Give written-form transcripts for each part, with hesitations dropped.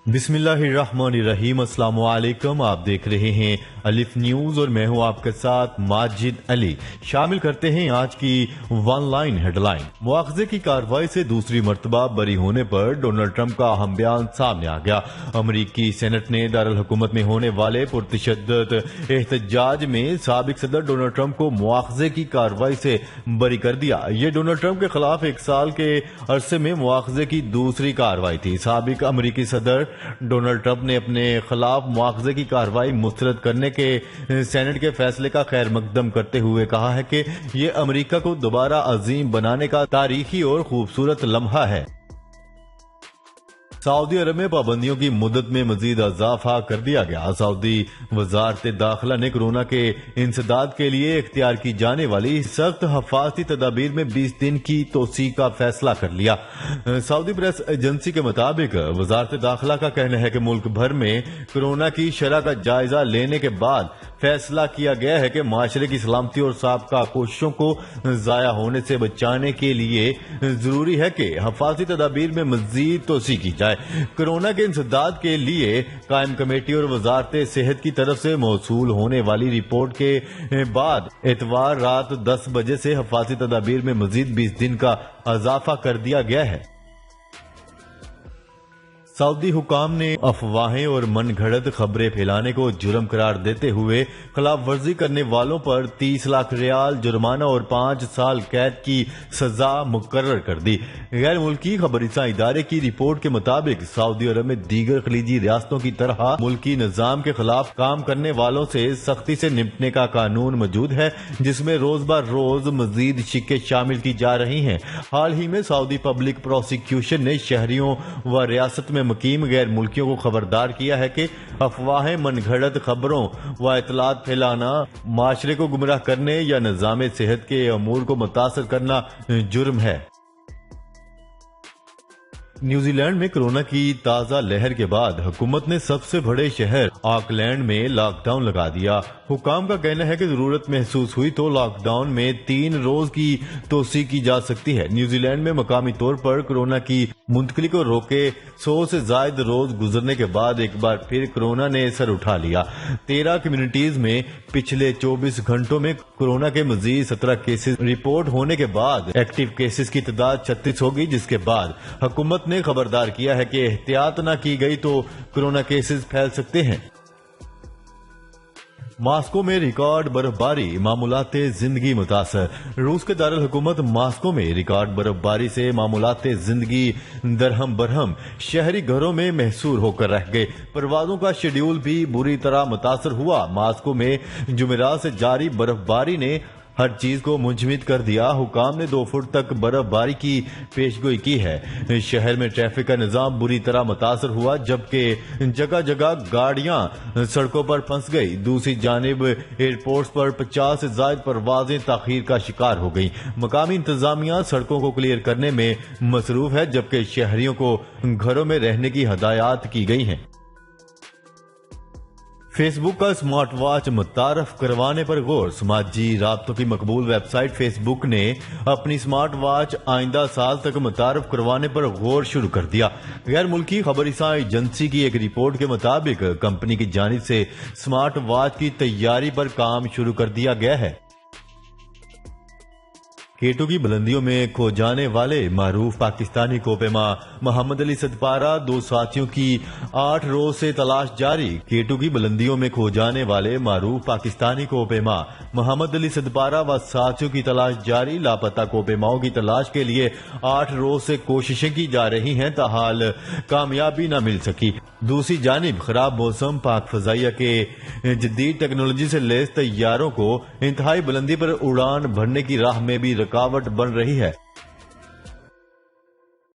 बिस्मिल्लाहिर्रहमानिर्रहीम। अस्सलाम वालेकुम। आप देख रहे हैं अलिफ न्यूज और मैं हूं आपके साथ माजिद अली। शामिल करते हैं आज की वन लाइन हेडलाइन। मुआखजे की कार्रवाई से दूसरी मर्तबा बरी होने पर डोनाल्ड ट्रंप का अहम बयान सामने आ गया। अमरीकी सेनेट ने दारुल हुकूमत में होने वाले पुरतशद्दुद एहतजाज में साबिक सदर डोनाल्ड ट्रंप को मुआखजे की कार्रवाई से बरी कर दिया। ये डोनाल्ड ट्रंप के खिलाफ 1 साल के अरसे में मुआखजे की दूसरी कार्रवाई थी। साबिक अमरीकी सदर डोनाल्ड ट्रंप ने अपने खिलाफ मुआखजे की कार्रवाई मुस्तरद करने के सेनेट के फैसले का खैर मकदम करते हुए कहा है कि ये अमेरिका को दोबारा अजीम बनाने का तारीखी और खूबसूरत लम्हा है। सऊदी अरब में पाबंदियों की मुद्दत में मजीद इजाफा कर दिया गया। सऊदी वजारत दाखिला ने कोरोना के इंसदाद के लिए इख्तियार की जाने वाली सख्त हफाजती तदाबीर में 20 दिन की तोसी का फैसला कर लिया। सऊदी प्रेस एजेंसी के मुताबिक वजारत दाखिला का कहना है कि मुल्क भर में कोरोना की शरह का जायजा लेने के बाद फैसला किया गया है कि माशरे की सलामती और साबका कोशिशों को जाया होने से बचाने के लिए जरूरी है कि हफाजती तदाबीर में मजीद तोसी की जाए। कोरोना के इंसदाद के लिए कायम कमेटी और वजारत सेहत की तरफ से मौसूल होने वाली रिपोर्ट के बाद इतवार रात 10 बजे से हफाजती तदाबीर में मजीद 20 दिन का इजाफा कर दिया गया है। सऊदी हुकाम ने अफवाहें और मन घड़त खबरें फैलाने को जुर्म करार देते हुए खिलाफ वर्जी करने वालों पर 30 लाख रियाल जुर्माना और 5 साल कैद की सजा मुकर्रर कर दी। गैर मुल्की खबरसां इदारे की रिपोर्ट के मुताबिक सऊदी अरब में दीगर खलीजी रियासतों की तरह मुल्की निजाम के खिलाफ काम करने वालों से सख्ती से निपटने का कानून मौजूद है, जिसमें रोज ब रोज मजीद शिक्के शामिल की जा रही हैं। हाल ही में सऊदी पब्लिक प्रोसिक्यूशन ने शहरियों व रियासत में मुकीम गैर मुल्कियों को खबरदार किया है कि अफवाहें, मनगढ़ंत खबरों व इतलात फैलाना, माशरे को गुमराह करने या निजाम सेहत के अमूर को मुतासर करना जुर्म है। न्यूजीलैंड में कोरोना की ताजा लहर के बाद हुकूमत ने सबसे बड़े शहर ऑकलैंड में लॉकडाउन लगा दिया। हुकाम का कहना है कि जरूरत महसूस हुई तो लॉकडाउन में 3 रोज की तोसी की जा सकती है। न्यूजीलैंड में मकामी तौर पर कोरोना की मुंतकली को रोके 100 से ज्यादा रोज गुजरने के बाद एक बार फिर कोरोना ने सर उठा लिया। 13 कम्युनिटीज में पिछले 24 घंटों में कोरोना के मजीद 17 केसेस रिपोर्ट होने के बाद एक्टिव केसेस की तादाद 36 होगी, जिसके बाद हुकूमत ने खबरदार किया है कि एहतियात न की गई तो कोरोना केसेस फैल सकते हैं। मास्को में रिकॉर्ड बर्फबारी, मामूलात जिंदगी मुतासर। रूस के दारुल हुकूमत मास्को में रिकॉर्ड बर्फबारी से मामूलात जिंदगी दरहम बरहम। शहरी घरों में महसूर होकर रह गए। परवाजों का शेड्यूल भी बुरी तरह मुतासर हुआ। मास्को में जुमेरात से जारी बर्फबारी ने हर चीज को मुंजमद कर दिया। हुकाम ने 2 फुट तक बर्फबारी की पेशगोई की है। शहर में ट्रैफिक का निजाम बुरी तरह मुतासर हुआ, जबकि जगह जगह गाड़ियां सड़कों पर फंस गई। दूसरी जानिब एयरपोर्ट्स पर 50 से ज्यादा परवाजें ताखीर का शिकार हो गई। मकामी इंतजामिया सड़कों को क्लियर करने में मसरूफ है, जबकि शहरियों को घरों में रहने की हदायत की गई हैं। फेसबुक का स्मार्ट वॉच मुतारफ करवाने पर गौर। समाजी राब्तों की मकबूल वेबसाइट फेसबुक ने अपनी स्मार्ट वॉच आइंदा साल तक मुतारफ करवाने पर गौर शुरू कर दिया। गैर मुल्की खबरसां एजेंसी की एक रिपोर्ट के मुताबिक कंपनी की जानिब से स्मार्ट वॉच की तैयारी पर काम शुरू कर दिया गया है। केटू की बुलंदियों में खो जाने वाले मारूफ पाकिस्तानी कोपेमा मोहम्मद अली सदपारा 2 साथियों की 8 रोज से तलाश जारी। केटू की बुलंदियों में खो जाने वाले मारूफ पाकिस्तानी कोपेमा मोहम्मद अली सदपारा व साथियों की तलाश जारी। लापता कोपेमाओं की तलाश के लिए 8 रोज से कोशिशें की जा रही हैं, ताहाल कामयाबी न मिल सकी। दूसरी जानिब खराब मौसम पाक फजाइया के जदीद टेक्नोलॉजी से लैस तैयारों को इंतहाई बुलंदी पर उड़ान भरने की राह में भी रुकावट बन रही है।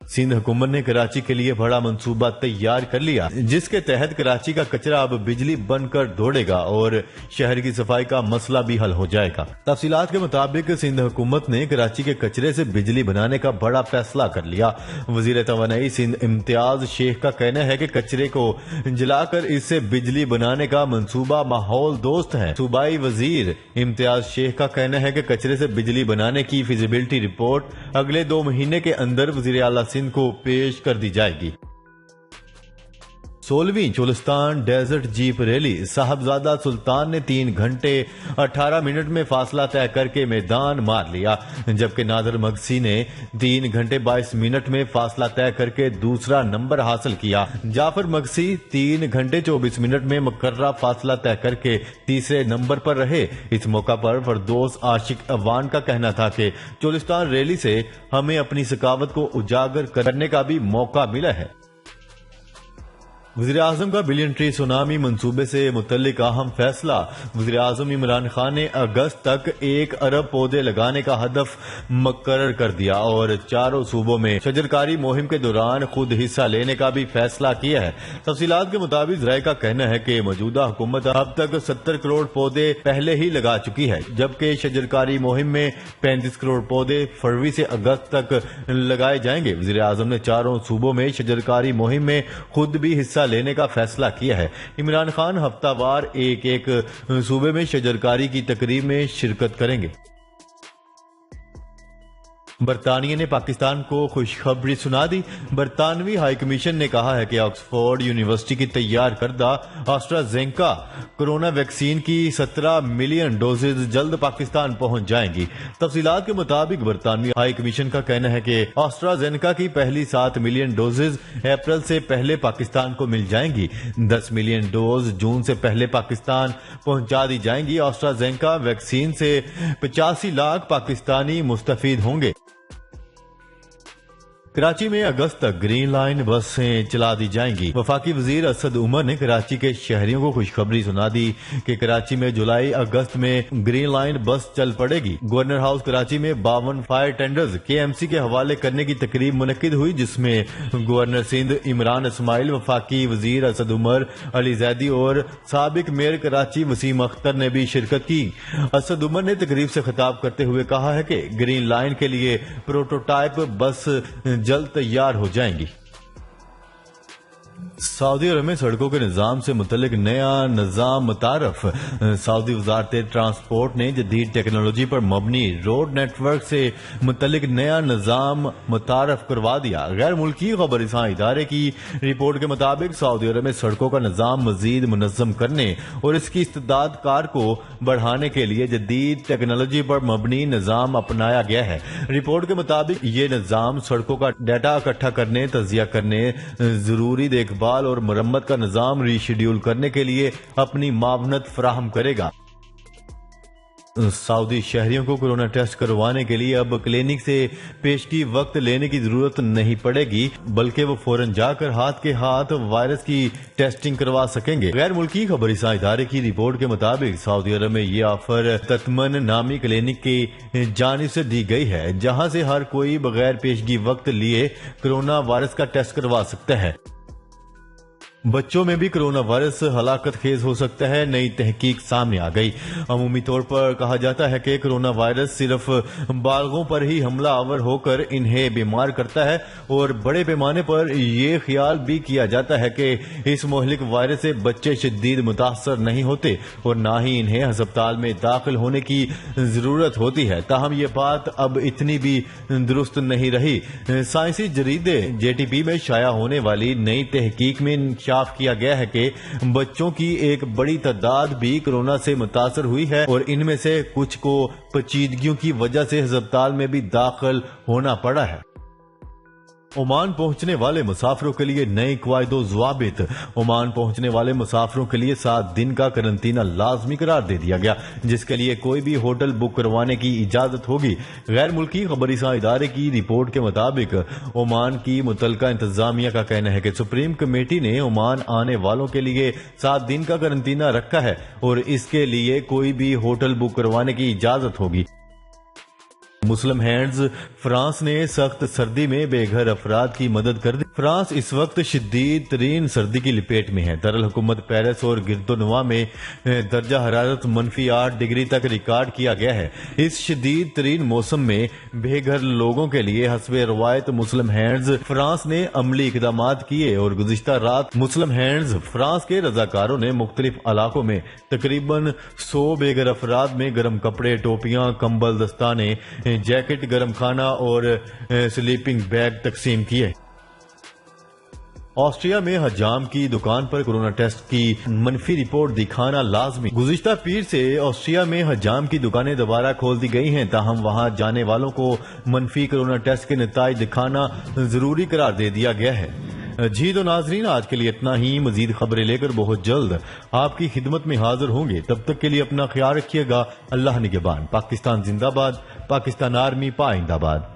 सिंध हुकूमत ने कराची के लिए बड़ा मंसूबा तैयार कर लिया, जिसके तहत कराची का कचरा अब बिजली बनकर दौड़ेगा और शहर की सफाई का मसला भी हल हो जाएगा। तफसीलात के मुताबिक सिंध हुकूमत ने कराची के कचरे से बिजली बनाने का बड़ा फैसला कर लिया। वजीर तवानाई सिंध इम्तियाज शेख का कहना है कि कचरे को जलाकर इससे बिजली बनाने का मंसूबा माहौल दोस्त है। सूबाई वजीर इम्तियाज शेख का कहना है कि कचरे से बिजली बनाने की फिजिबिलिटी रिपोर्ट अगले 2 महीने के अंदर वजीर आला सिंध को पेश कर दी जाएगी। 16वीं चोलिस्तान डेजर्ट जीप रैली साहबजादा सुल्तान ने 3 घंटे 18 मिनट में फासला तय करके मैदान मार लिया, जबकि नादर मगसी ने 3 घंटे 22 मिनट में फासला तय करके दूसरा नंबर हासिल किया। जाफर मगसी 3 घंटे 24 मिनट में मुकर्रा फासला तय करके तीसरे नंबर पर रहे। इस मौका पर फरदौस आशिक अवान का कहना था कि चोलिस्तान रैली से हमें अपनी सकावत को उजागर करने का भी मौका मिला है। वज़ीर आज़म का बिलियन ट्री सुनामी मंसूबे से मुतल्लिक अहम फैसला। वज़ीर आज़म इमरान खान ने अगस्त तक 1 अरब पौधे लगाने का हदफ मुकर्रर कर दिया और चारों सूबों में शजरकारी मुहिम के दौरान खुद हिस्सा लेने का भी फैसला किया है। तफसीलात के मुताबिक ज़राए का कहना है कि मौजूदा हुकूमत अब तक 70 करोड़ पौधे पहले ही लगा चुकी है, जबकि शजरकारी मुहिम में 35 करोड़ पौधे फरवरी से अगस्त तक लगाए जाएंगे। वज़ीर आज़म ने चारों सूबों में शजरकारी मुहिम में खुद भी हिस्सा लेने का फैसला किया है। इमरान खान हफ्तावार एक सूबे में शजरकारी की तकरीब में शिरकत करेंगे। बरतानिया ने पाकिस्तान को खुशखबरी सुना दी। बरतानवी हाई कमीशन ने कहा है कि ऑक्सफोर्ड यूनिवर्सिटी की तैयार करदा एस्ट्राजेनेका कोरोना वैक्सीन की 17 मिलियन डोजेज जल्द पाकिस्तान पहुंच जाएंगी। तफसीलात के मुताबिक बरतानवी हाई कमीशन का कहना है कि एस्ट्राजेनेका की पहली 7 मिलियन डोजेज अप्रैल से पहले पाकिस्तान को मिल जाएंगी। 10 मिलियन डोज जून से पहले पाकिस्तान पहुंचा दी जाएंगी। एस्ट्राजेनेका वैक्सीन से 85 लाख पाकिस्तानी मुस्तफीद होंगे। कराची में अगस्त तक ग्रीन लाइन बसें चला दी जाएंगी। वफाकी वजीर असद उमर ने कराची के शहरियों को खुशखबरी सुना दी कि कराची में जुलाई अगस्त में ग्रीन लाइन बस चल पड़ेगी। गवर्नर हाउस कराची में 52 फायर टेंडर्स केएमसी के हवाले करने की तकरीब मुनक्किद हुई, जिसमें गवर्नर सिंध इमरान इस्माइल, वफाकी वजीर असद उमर, अली जैदी और साबिक मेयर कराची वसीम अख्तर ने भी शिरकत की। असद उमर ने तकरीब से खिताब करते हुए कहा है कि ग्रीन लाइन के लिए प्रोटोटाइप बस जल्द तैयार हो जाएंगी। सऊदी अरब में सड़कों के निज़ाम से मुतल्लिक नया निज़ाम मुतारफ। सऊदी वज़ारत ट्रांसपोर्ट ने जदीद टेक्नोलॉजी पर मबनी रोड नेटवर्क से मुतल्लिक नया निज़ाम मुतारफ करवा दिया। गैर मुल्की खबरसां इदारे की रिपोर्ट के मुताबिक सऊदी अरब में सड़कों का निज़ाम मजीद मुनज़्ज़म करने और इसकी इस्तेदाद कार को बढ़ाने के लिए जदीद टेक्नोलॉजी पर मबनी निज़ाम अपनाया गया है। रिपोर्ट के मुताबिक ये निज़ाम सड़कों का डाटा इकट्ठा करने, तजिया करने, जरूरी देखभाल और मरम्मत का निजाम रीशेड्यूल करने के लिए अपनी मावनत फराहम करेगा। सऊदी शहरियों को कोरोना टेस्ट करवाने के लिए अब क्लिनिक से पेशगी वक्त लेने की जरूरत नहीं पड़ेगी, बल्कि वो फौरन जाकर हाथ के हाथ वायरस की टेस्टिंग करवा सकेंगे। गैर मुल्की खबरसां इदारे की रिपोर्ट के मुताबिक सऊदी अरब में ये ऑफर ततमन नामी क्लिनिक की जानिब से दी गई है, जहां से हर कोई बगैर पेशगी वक्त लिए कोरोना वायरस का टेस्ट करवा सकता है। बच्चों में भी कोरोना वायरस हलाकत खेज हो सकता है। नई तहकीक सामने आ गई। अमूमी तौर पर कहा जाता है कि कोरोना वायरस सिर्फ बालगों पर ही हमला आवर होकर इन्हें बीमार करता है और बड़े पैमाने पर यह ख्याल भी किया जाता है कि इस मोहलिक वायरस से बच्चे शदीद मुतासर नहीं होते और ना ही इन्हें अस्पताल में दाखिल होने की जरूरत होती है। ताहम यह बात अब इतनी भी दुरुस्त नहीं रही। साइंसी जरीदे जेटीपी में शाया होने वाली नई तहकीक में इंकशाफ किया गया है कि बच्चों की एक बड़ी तादाद भी कोरोना से मुतासर हुई है और इनमें से कुछ को पेचीदगियों की वजह से अस्पताल में भी दाखिल होना पड़ा है। ओमान पहुंचने वाले मुसाफिरों के लिए नए कवायदो ज़वाबित। ओमान पहुंचने वाले मुसाफिरों के लिए 7 दिन का करंतना लाजमी करार दे दिया गया, जिसके लिए कोई भी होटल बुक करवाने की इजाजत होगी। गैर मुल्की खबरसां इदारे की रिपोर्ट के मुताबिक ओमान की मुतलका इंतजामिया का कहना है कि सुप्रीम कमेटी ने ओमान आने वालों के लिए 7 दिन का करंतना रखा है और इसके लिए कोई भी होटल बुक करवाने की इजाजत होगी। मुस्लिम हैंड्स फ्रांस ने सख्त सर्दी में बेघर अफराद की मदद कर दी। फ्रांस इस वक्त शदीद तरीन सर्दी की लपेट में है। दरअसल हुकूमत पेरिस और गिरदोनवा में दर्जा हरारत -8 डिग्री तक रिकॉर्ड किया गया है। इस शदीद तरीन मौसम में बेघर लोगों के लिए हस्बे रवायत मुस्लिम हैंड्स फ्रांस ने अमली इकदाम किए और गुज़िश्ता रात मुस्लिम हैंड्स फ्रांस के रजाकारों ने मुख्तलिफ इलाकों में तकरीबन 100 बेघर अफराद में गर्म कपड़े, टोपियां, कंबल, दस्ताने, जैकेट, गर्म खाना और स्लीपिंग बैग तकसीम किए। ऑस्ट्रिया में हजाम की दुकान पर कोरोना टेस्ट की मनफी रिपोर्ट दिखाना लाजमी। गुज़िश्ता पीर से ऑस्ट्रिया में हजाम की दुकानें दोबारा खोल दी गई हैं, ताहम वहां जाने वालों को मनफी कोरोना टेस्ट के नताइज दिखाना जरूरी करार दे दिया गया है। जी तो नाजरीन, आज के लिए इतना ही। मजीद खबरें लेकर बहुत जल्द आपकी खिदमत में हाजिर होंगे। तब तक के लिए अपना ख्याल रखिएगा। अल्लाह निगहबान। पाकिस्तान जिंदाबाद। पाकिस्तान आर्मी पाइंदाबाद।